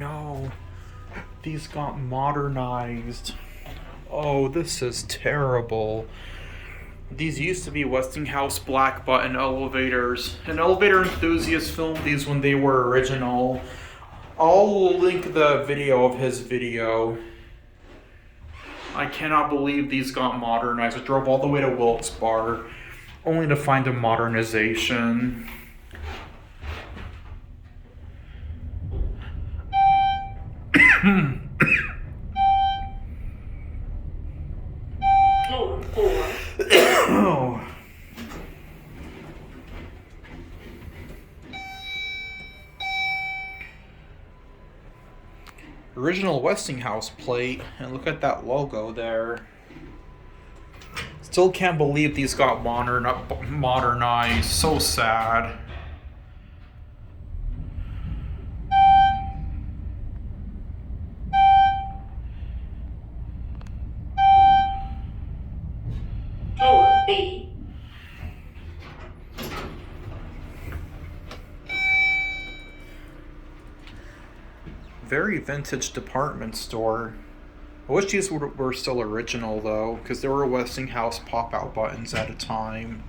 no. These got modernized. Oh, this is terrible. These used to be Westinghouse black button elevators. An elevator enthusiast filmed these when they were original. I'll link the video of his video. I cannot believe these got modernized. I drove all the way to Wilkes-Barre only to find a modernization. Floor 4. Oh. Original Westinghouse plate, and look at that logo there. Still can't believe these got modernized. So sad. Floor B. Very vintage department store. I wish these were still original though, because there were Westinghouse pop-out buttons at a time.